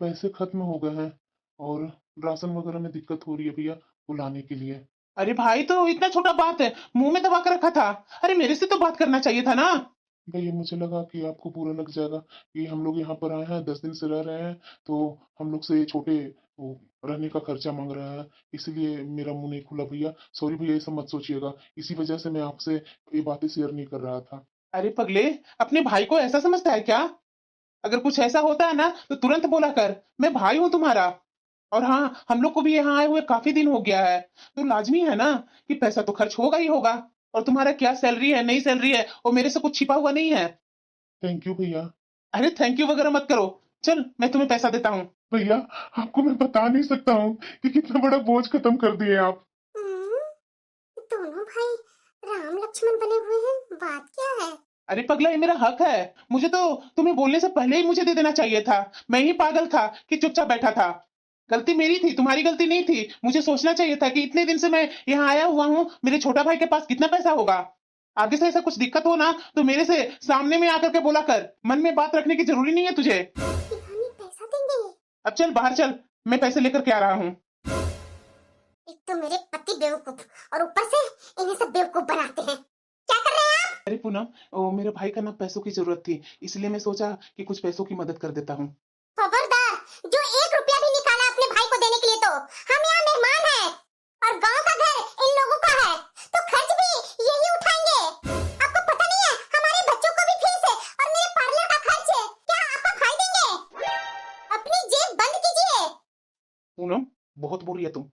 Speaker 3: पैसे खत्म हो गए हैं, और राशन वगैरह में दिक्कत हो रही है भैया, वो लाने के लिए।
Speaker 2: अरे भाई, तो इतना छोटा बात है, मुंह में दबा कर रखा था। अरे मेरे से तो बात करना चाहिए था ना।
Speaker 3: भैया मुझे लगा कि आपको बुरा लग जाएगा कि हम लोग यहाँ पर आए हैं, 10 दिन से रह रहे हैं, तो हम लोग से ये छोटे वो रहने का खर्चा मांग रहा है, इसलिए मेरा मुंह नहीं खुला भैया। सॉरी भैया, ये सब मत सोचिएगा, इसी वजह से मैं आपसे ये बातें शेयर नहीं कर रहा था।
Speaker 2: अरे पगले, अपने भाई को ऐसा समझता है क्या? अगर कुछ ऐसा होता है ना तो तुरंत बोला कर, मैं भाई हूं तुम्हारा। और हाँ, हम लोग को भी यहाँ आए हुए काफी दिन हो गया है, तो लाजमी है ना कि पैसा तो खर्च होगा ही होगा। और तुम्हारा क्या सैलरी है, नहीं सैलरी है, वो मेरे से कुछ छिपा हुआ नहीं है।
Speaker 3: थैंक यू भैया।
Speaker 2: अरे थैंक यू वगैरह मत करो, चल मैं तुम्हें पैसा देता हूँ।
Speaker 3: भैया, आपको मैं बता नहीं सकता हूँ कि कितना बड़ा बोझ खत्म कर दिए आप।
Speaker 1: हम्म, दोनों भाई राम लक्ष्मण बने हुए हैं, बात क्या है?
Speaker 2: अरे पगला, ये मेरा हक है, मुझे तो तुम्हें बोलने से पहले ही मुझे दे देना चाहिए था। मैं ही पागल था कि चुपचाप बैठा था। गलती मेरी थी, तुम्हारी गलती नहीं थी। मुझे सोचना चाहिए था कि इतने दिन से मैं यहाँ आया हुआ हूँ, मेरे छोटा भाई के पास कितना पैसा होगा। आगे से ऐसा कुछ दिक्कत हो ना तो मेरे से सामने में आकर के बोला कर, मन में बात रखने की जरूरी नहीं है तुझे।
Speaker 1: इन्होंने पैसा देंगे?
Speaker 2: अब चल बाहर चल, मैं पैसे लेकर के आ रहा हूँ।
Speaker 1: एक तो मेरे पति बेवकूफ, और ऊपर से इन्हें सब बेवकूफ बनाते हैं। क्या कर रहे हैं आप?
Speaker 2: अरे पूनम, ओ मेरे भाई का ना पैसों की जरूरत थी, इसलिए मैं सोचा कि कुछ पैसों की मदद कर देता हूँ।
Speaker 1: खबरदार, जो 1 रुपया भी निकाला अपने भाई को देने के लिए, तो हम यहाँ मेहमान हैं और गांव का घर इन लोगों का है, तो खर्च भी यही उठाएंगे। आपको पता नहीं है, हमारे बच्चों को भी फीस है और मेरे पार्लर का खर्च है, क्या आपका खाई देंगे? अपनी जेब बंद कीजिए।
Speaker 2: पूनम, बहुत बुरी है तुम।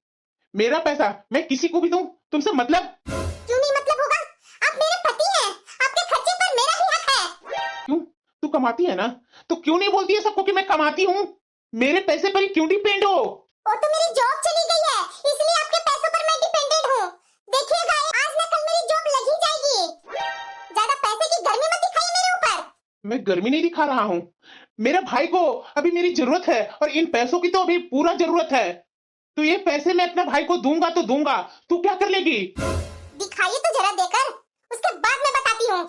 Speaker 2: मेरा पैसा मैं किसी को भी दूं, तुमसे मतलब?
Speaker 1: क्यों नहीं मतलब होगा? आप मेरे पति हैं, आपके खर्चे पर मेरा भी हक है।
Speaker 2: क्यों? तू कमाती है ना, तो क्यों नहीं बोलती है सबको कि मैं कमाती हूँ? मेरे पैसे पर ही क्यों डिपेंड हो?
Speaker 1: वो तो मेरी जॉब चली गई है, इसलिए आपके पैसों पर मैं डिपेंडेंट हूँ। देखिएगा, आज न कल मेरी जॉब लग ही जाएगी। ज्यादा पैसे की गर्मी मत दिखाइए मेरे ऊपर।
Speaker 2: मैं गर्मी नहीं दिखा रहा हूँ, मेरे भाई को अभी मेरी जरूरत है, और इन पैसों की तो अभी पूरा जरूरत है। तो ये पैसे मैं अपने भाई को दूंगा तो दूंगा, तू क्या कर लेगी?
Speaker 1: दिखाइए तो जरा देकर, उसके बाद मैं बताती हूँ।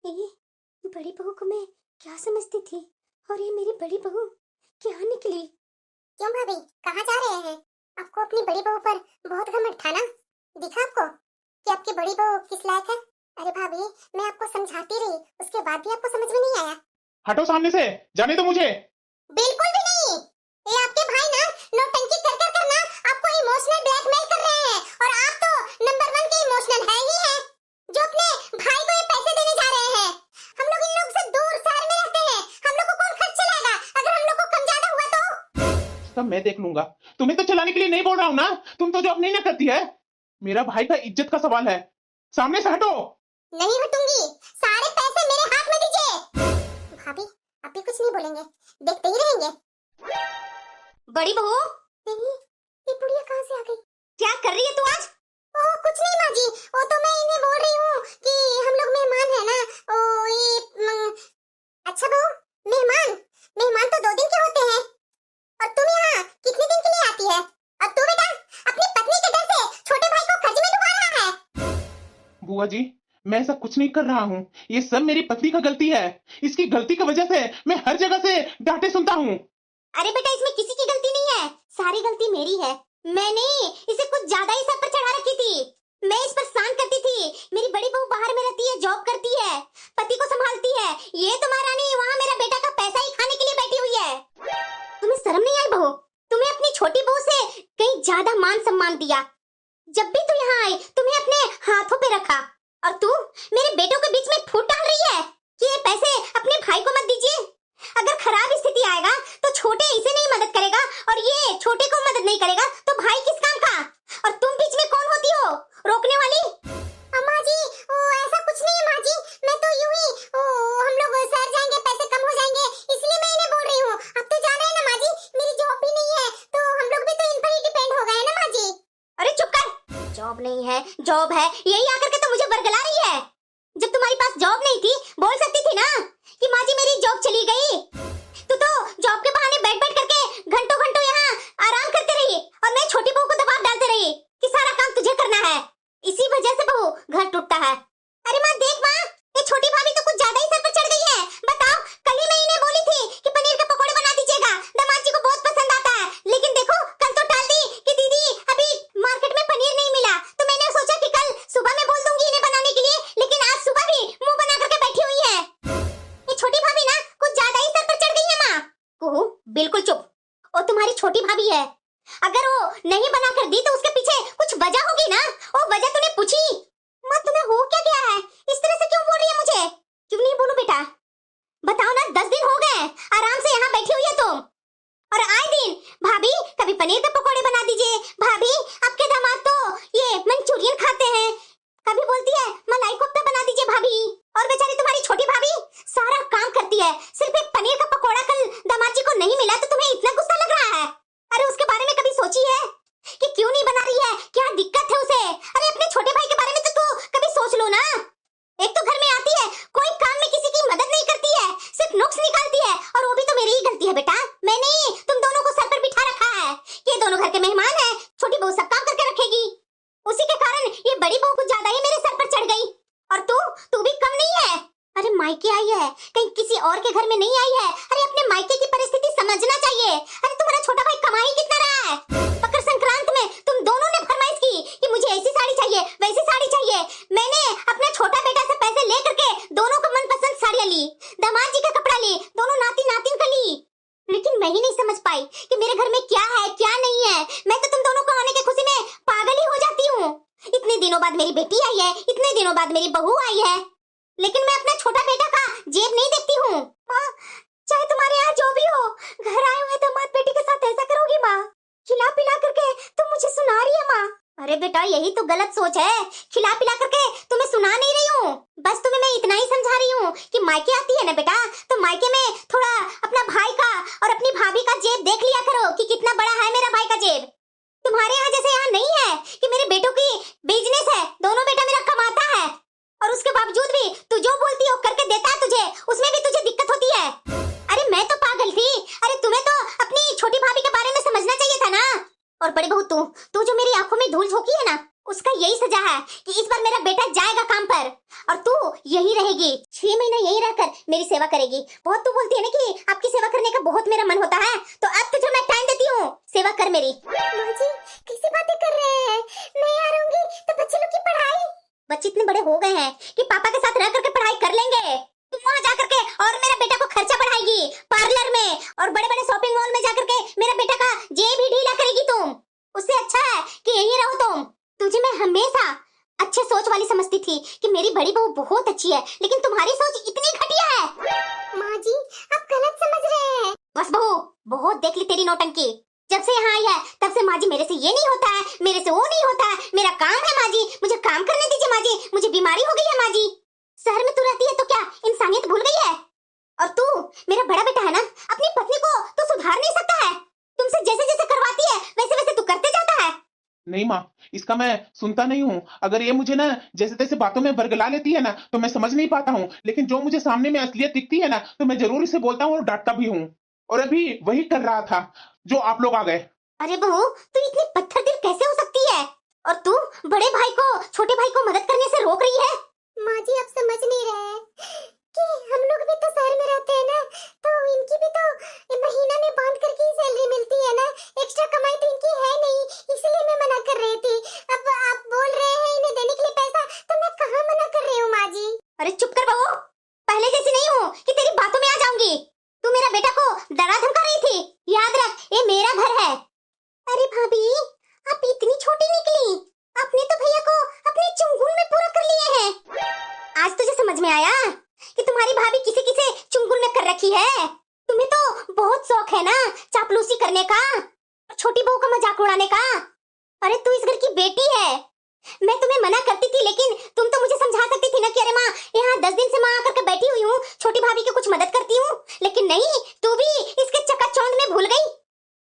Speaker 1: ये बड़ी बहू को मैं क्या समझती थी और ये मेरी बड़ी बहू क्या निकली? क्यों भाभी, कहाँ जा रहे हैं? आपको अपनी बड़ी बहू पर बहुत घमंड था ना? दिखा आपको कि आपकी बड़ी बहू किस लायक है? अरे भाभी, मैं आपको समझाती रही, उसके बाद भी आपको समझ में नहीं आया?
Speaker 2: हटो सामने से, जाने दो मुझे।
Speaker 1: बिल्कुल भी नहीं। ये आपके भाई ना नौटंकी कर कर कर ना आपको इमोशनल ब्लैकमेल कर रहे हैं और आप तो नंबर 1 के इमोशनल है ही है, जो अपने भाई को ये पैसे देने जा रहे हैं। हम लोग इन लोग से दूर शहर में रहते हैं, हम लोग को कौन खर्च चलाएगा अगर हम लोग को कम ज्यादा हुआ तो?
Speaker 2: सब मैं देख लूंगा, तुम्हें तो चलाने के लिए नहीं बोल रहा हूँ ना, तुम तो जॉब नहीं ना करती है। मेरा भाई का इज्जत का सवाल है, सामने से हटो।
Speaker 1: नहीं हटूंगी, सारे पैसे मेरे हाथ में दीजिए। भाभी, आप भी कुछ नहीं बोलेंगे, देखते ही रहेंगे। बड़ी बहू, ये बुढ़िया कहाँ से आ गई? क्या कर रही है तू आज? ओह कुछ नहीं माँ जी, वो तो मैं इन्हें बोल रही हूँ कि हम लोग मेहमान है ना। ओ ये अच्छा बहू, मेहमान मेहमान तो 2 दिन के होते हैं और तुम यहाँ कितने दिन के लिए आती है? और तू बेटा अपनी पत्नी के डर से छोटे भाई को कर्ज में डुबा रहा है।
Speaker 2: बुआ जी, मैं ऐसा कुछ नहीं कर रहा हूँ, ये सब मेरी पत्नी का गलती है। इसकी गलती की वजह से मैं हर जगह से डांटे सुनता हूँ।
Speaker 1: अरे बेटा, इसमें किसी की गलती नहीं है, सारी गलती मेरी है। मैंने इसे कुछ ज्यादा ही सर पर चढ़ा रखी थी। मैं इस पर शांत करती थी। मेरी बड़ी बहू बाहर में रहती है, जॉब करती है, पति को संभालती है। ये तो महारानी वहाँ मेरा बेटा का पैसा ही खाने के लिए बैठी हुई है। तुम्हें शर्म नहीं आई बहू? तुम्हें अपनी छोटी बहू से कहीं ज्यादा मान सम्मान दिया। जब भी तू यहाँ आई तुम्हें अपने हाथों पे रखा और तू मेरे बेटों के बीच में फूट डाल रही है कि ये पैसे अपने भाई को मत दीजिए। अगर खराब स्थिति आएगा तो छोटे इसे नहीं मदद करेगा और ये छोटे को मदद नहीं करेगा तो भाई किस काम का? और तुम बीच में कौन होती हो, रोकने वाली? अम्मा जी, ऐसा कुछ नहीं है माँ जी, मैं तो यूं ही हम लोग शहर जाएंगे, पैसे कम हो जाएंगे, इसलिए मैं इन्हें बोल रही हूँ। अब तो जाना है ना माँ जी, मेरी जॉब भी नहीं है तो हम लोग भी तो इन पर ही डिपेंड हो गए हैं ना माँ जी। अरे चुप कर, जॉब नहीं है जॉब है, यही आकर के तो मुझे बरगला रही है। जब तुम्हारे पास जॉब नहीं थी बोल सकती थी ना कि माँ जी मेरी जॉब चली गई। तू तो जॉब के बहाने बैठ बैठ करके घंटों घंटों यहाँ आराम करते रही और मैं छोटी बहू को दबाव डालते रही कि सारा काम तुझे करना है। इसी वजह से बहू घर टूटता है। अरे माँ देख माँ, ये छोटी भाभी तो कुछ ज्यादा ही सर पर चढ़ गई है। बताओ, कल ही मैं इन्हें बोली थी कि पनीर के पकौड़े बना दीजिएगा, दामाद जी को बहुत पसंद आता है, लेकिन देखो कल तो टाल दी कि दीदी अभी मार्केट में पनीर नहीं मिला। तो मैंने सोचा कि कल सुबह में बोल दूंगी इन्हें बनाने के लिए, लेकिन आज सुबह भी मुंह बना करके बैठी हुई है। ये छोटी भाभी ना कुछ ज्यादा ही सर पर चढ़ गई है माँ। कुहू बिल्कुल चुप, वो तुम्हारी छोटी भाभी है। अगर वो नहीं बना कर दी तो उसके पीछे कुछ वजह होगी ना, वो वजह तूने पूछी? माँ तुम्हें हो क्या गया है, इस तरह से क्यों बोल रही है मुझे? क्यों नहीं बोलूं बेटा, बताओ ना, 10 दिन हो गए आराम से यहाँ बैठी हुई है तुम और आए दिन भाभी कभी पनीर के पकौड़े बना दीजिए, भाभी आपके दामाद तो ये मंचूरियन खाते हैं, कभी बोलती है मलाई कोफ्ता बना दीजिए भाभी। और बेचारी तुम्हारी छोटी भाभी सारा काम करती है, सिर्फ एक पनीर का पकौड़ा कल दामाद जी को नहीं मिला तो तुम्हें इतना गुस्सा लग रहा है? अरे उसके बारे में कभी सोची है कि क्यों नहीं बना रही है, क्या दिक्कत है उसे? अरे अपने छोटे भाई के बारे में तो तू कभी सोच लो ना। एक तो घर में आती है, कोई काम में किसी की मदद नहीं करती है, सिर्फ नुक्स निकालती है, और वो भी तो मेरी ही गलती है बेटा। मैंने तुम दोनों को सर पर बिठा रखा है, ये दोनों घर के मेहमान है, छोटी बहू सब काम करके रखेगी। उसी के कारण ये बड़ी बहू कुछ ज्यादा ही मेरे सर पर चढ़ गई और तू भी कम नहीं है। अरे मायके आई है, कहीं किसी और के घर में नहीं आई है। अरे अपने मायके की परिस्थिति समझना चाहिए। अरे तुम्हारा छोटा भाई कमा ही कितना रहा है? मकर संक्रांत में तुम दोनों ने फरमाइश की कि मुझे ऐसी साड़ी चाहिए, वैसी साड़ी चाहिए। मैंने अपना छोटा बेटा से पैसे ले करके दोनों को मनपसंद साड़ियां ली, दामाद जी का कपड़ा ली, दोनों नाती नातिन का ली, लेकिन मैं ही नहीं समझ पाई कि मेरे घर में क्या है क्या नहीं है। मैं तो तुम दोनों को आने की खुशी में पागल ही हो जाती हूँ। इतने दिनों बाद मेरी बेटी आई है, इतने दिनों बाद मेरी बहू आई है, लेकिन मैं अपना छोटा बेटा का जेब नहीं देखती हूँ। माँ, चाहे तुम्हारे यहाँ जो भी हो, घर आए हुए दामाद बेटी के साथ ऐसा करोगी माँ? खिला पिला करके तुम मुझे सुना रही है माँ? अरे बेटा यही तो गलत सोच है, खिला पिला करके तुम्हें सुना नहीं रही हूँ, बस तुम्हें मैं इतना ही समझा रही हूँ कि मायके आती है ना बेटा, तो मायके में थोड़ा अपना भाई का और अपनी भाभी का जेब देख लिया करो कि कितना बड़ा है मेरा भाई का जेब। तुम्हारे यहाँ जैसे यहाँ नहीं है कि मेरे बेटों की बिजनेस है, दोनों बेटा मेरा कमाता है और उसके बावजूद भी तू जो बोलती हो करके देता है तुझे, उसमें भी तुझे दिक्कत होती है। अरे मैं तो पागल थी, अरे तुम्हें तो अपनी छोटी भाभी के बारे में समझना चाहिए था ना। और बड़े बहू तू जो मेरी आंखों में धूल झोंकी है ना, उसका यही सजा किया है कि इस बार मेरा बेटा जाएगा काम पर और तू यही रहेगी, 6 महीना यही रहकर मेरी सेवा करेगी। बहुत तू बोलती है ना कि आपकी सेवा करने का बहुत मेरा मन होता है, तो अब तुझे मैं टाइम देती हूँ, सेवा कर मेरी। माँ जी कैसी बातें कर रहे हैं, मैं आ रहूंगी तो बच्चे लोग की पढ़ाई। बच्चे इतने बड़े हो गए हैं कि पापा के साथ रह करके पढ़ाई कर लेंगे। तुम वहाँ जा करके और मेरा बेटा को खर्चा बढ़ाएगी पार्लर में और बड़े बड़े शॉपिंग मॉल में जा करके मेरा बेटा का जेब ही ढीला करेगी तुम। उससे अच्छा है कि यहीं रहो तुम। तुझे मैं हमेशा अच्छे सोच वाली समझती थी कि मेरी बड़ी बहू बहुत अच्छी है, लेकिन तुम्हारी सोच इतनी घटिया है। माँ जी आप गलत समझ रहे हैं। बस बहू बहुत देख ली तेरी नौटंकी। जब से यहाँ आई है तब से माँ जी मेरे से ये नहीं होता है, मेरे से वो नहीं होता है, मेरा काम है माँ जी, मुझे काम करने दीजिए माँ जी, मुझे बीमारी हो गई है माँ जी। शहर में तू रहती है तो क्या इंसानियत भूल गई है? और तू मेरा बड़ा बेटा है ना, अपनी पत्नी को तो सुधार नहीं सकता है। तुमसे जैसे जैसे करवाती है वैसे वैसे तू करते जाता है।
Speaker 2: नहीं माँ, इसका मैं सुनता नहीं हूँ। अगर ये मुझे ना जैसे तैसे बातों में बरगला लेती है ना तो मैं समझ नहीं पाता हूँ, लेकिन जो मुझे सामने में असलियत दिखती है ना तो मैं जरूर इसे बोलता हूँ और डांटता भी हूँ। और अभी वही कर रहा था जो आप लोग आ गए।
Speaker 1: अरे बहू तू इतनी पत्थर दिल कैसे हो सकती है, और तू बड़े भाई को छोटे भाई को मदद करने से रोक रही है। माँ जी आप समझ नहीं रहे कि हम लोग भी तो शहर में रहते हैं ना, तो इनकी भी तो महीना में बांध करके ही सैलरी मिलती है ना, एक्स्ट्रा कमाई तो इनकी है नहीं, इसलिए मैं मना कर रही थी। अब आप बोल रहे हैं इन्हें देने के लिए पैसा, तो मैं कहाँ मना कर रही हूँ माँ जी। अरे चुप कर बहू, पहले जैसी नहीं हूँ कि तेरी बातों में आ जाऊंगी। तू मेरा बेटा को डरा धमका रही थी, याद रख ये मेरा घर है। अरे भाभी आप इतनी छोटी निकली, आपने तो भैया को अपने चुंगल में पूरा कर लिया है। आज तुझे समझ में आया कि तुम्हारी भाभी किसे किसे चुंगल में कर रखी है। तुम्हें तो बहुत शौक है ना चापलूसी करने का, छोटी बहू का मजाक उड़ाने का। अरे तू इस घर की बेटी है, मैं तुम्हें मना करती थी लेकिन तुम तो मुझे समझा सकती थी ना कि अरे माँ यहाँ 10 दिन से माँ आकर के बैठी हुई हूँ, छोटी भाभी की कुछ मदद करती हूँ, लेकिन नहीं तू भी इसके चकाचौंध में भूल गई।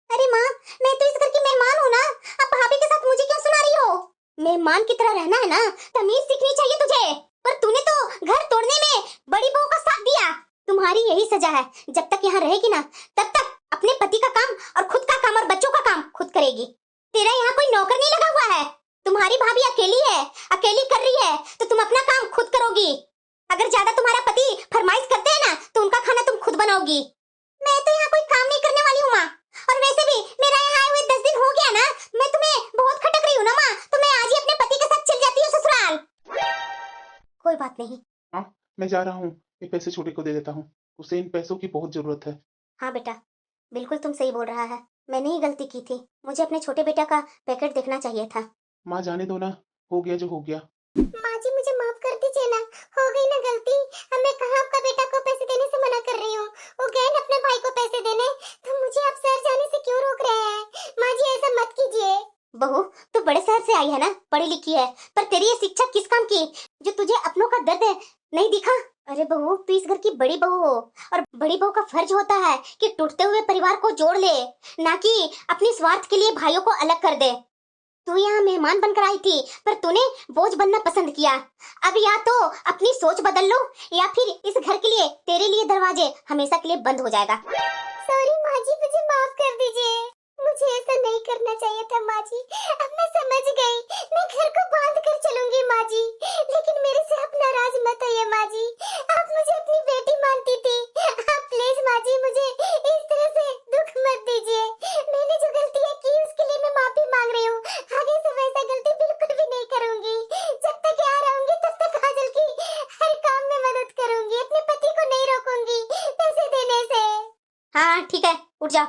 Speaker 1: अरे माँ मैं तो इस घर की मेहमान हूँ ना, अब भाभी के साथ मुझे क्यों सुना रही हो? मेहमान की तरह रहना है ना, तमीज सीखनी चाहिए तुझे। पर तूने तो घर तोड़ने में बड़ी बहू का साथ दिया। तुम्हारी यही सजा है, जब तक यहाँ रहेगी ना तब तक अपने पति का काम और खुद का काम और बच्चों का काम खुद करेगी। तेरा यहाँ कोई नौकर नहीं लगा हुआ है, तुम्हारी भाभी अकेली है, अकेली कर रही है तो तुम अपना काम खुद करोगी। अगर ज्यादा तुम्हारा पति फरमाइश करते हैं ना तो उनका खाना तुम खुद बनाओगी। मैं तो यहाँ कोई काम नहीं करने वाली हूँ माँ, और वैसे भी मेरा यहाँ आए हुए 10 दिन हो गया ना, मैं तुम्हें बहुत खटक रही हूँ ना माँ, तो मैं आज ही अपने पति के साथ चल जाती हूँ ससुराल। कोई बात नहीं।
Speaker 2: हाँ मैं जा रहा हूँ, ये पैसे छोटे को दे देता हूँ, उसे इन पैसों की बहुत जरूरत है।
Speaker 1: हाँ बेटा बिल्कुल तुम सही बोल रहा है, मैंने ही गलती की थी, मुझे अपने छोटे बेटा का पैकेट देखना चाहिए था।
Speaker 2: माँ जाने दो ना, हो गया जो हो गया।
Speaker 1: माँ जी मुझे माफ कर दीजिए ना, हो गई ना गलती। अब मैं कहाँ आपका बेटा को पैसे देने से मना कर रही हूँ, वो गए ना अपने भाई को पैसे देने, तो मुझे आप शहर जाने से क्यों रोक रहे हैं? माँ जी ऐसा मत कीजिए। बहू तू बड़े शहर से आई है ना, पढ़ी लिखी है, पर तेरी ये शिक्षा किस काम की जो तुझे अपनों का दर्द नहीं दिखा? अरे बहू तू इस घर की बड़ी बहू हो, और बड़ी बहू का फर्ज होता है कि टूटते हुए परिवार को जोड़ ले, ना कि अपने स्वार्थ के लिए भाइयों को अलग कर दे। तू यहाँ मेहमान बनकर आई थी पर तूने बोझ बनना पसंद किया। अब या तो अपनी सोच बदल लो या फिर इस घर के लिए तेरे लिए दरवाजे हमेशा के लिए बंद हो जाएगा। सॉरी माँ जी मुझे माफ कर दीजिए, मुझे ऐसा नहीं करना चाहिए था माँ जी। अब मैं समझ गई, मैं घर को बांध कर चलूंगी माँ जी, लेकिन मेरे से आप नाराज मत होइए माँ जी, आप मुझे अपनी बेटी मानती थी। आप प्लीज माँ जी मुझे इस तरह से दुख मत दीजिए, मैंने जो गलतियाँ की उसके लिए मैं माफी मांग रही हूँ, आगे से वैसा गलती बिल्कुल भी नहीं करूंगी। जब तक यहाँ रहूंगी तब तक काजल की हर काम में मदद करूंगी, अपने पति को नहीं रोकूंगी पैसे देने से। हाँ ठीक है उठ जाओ।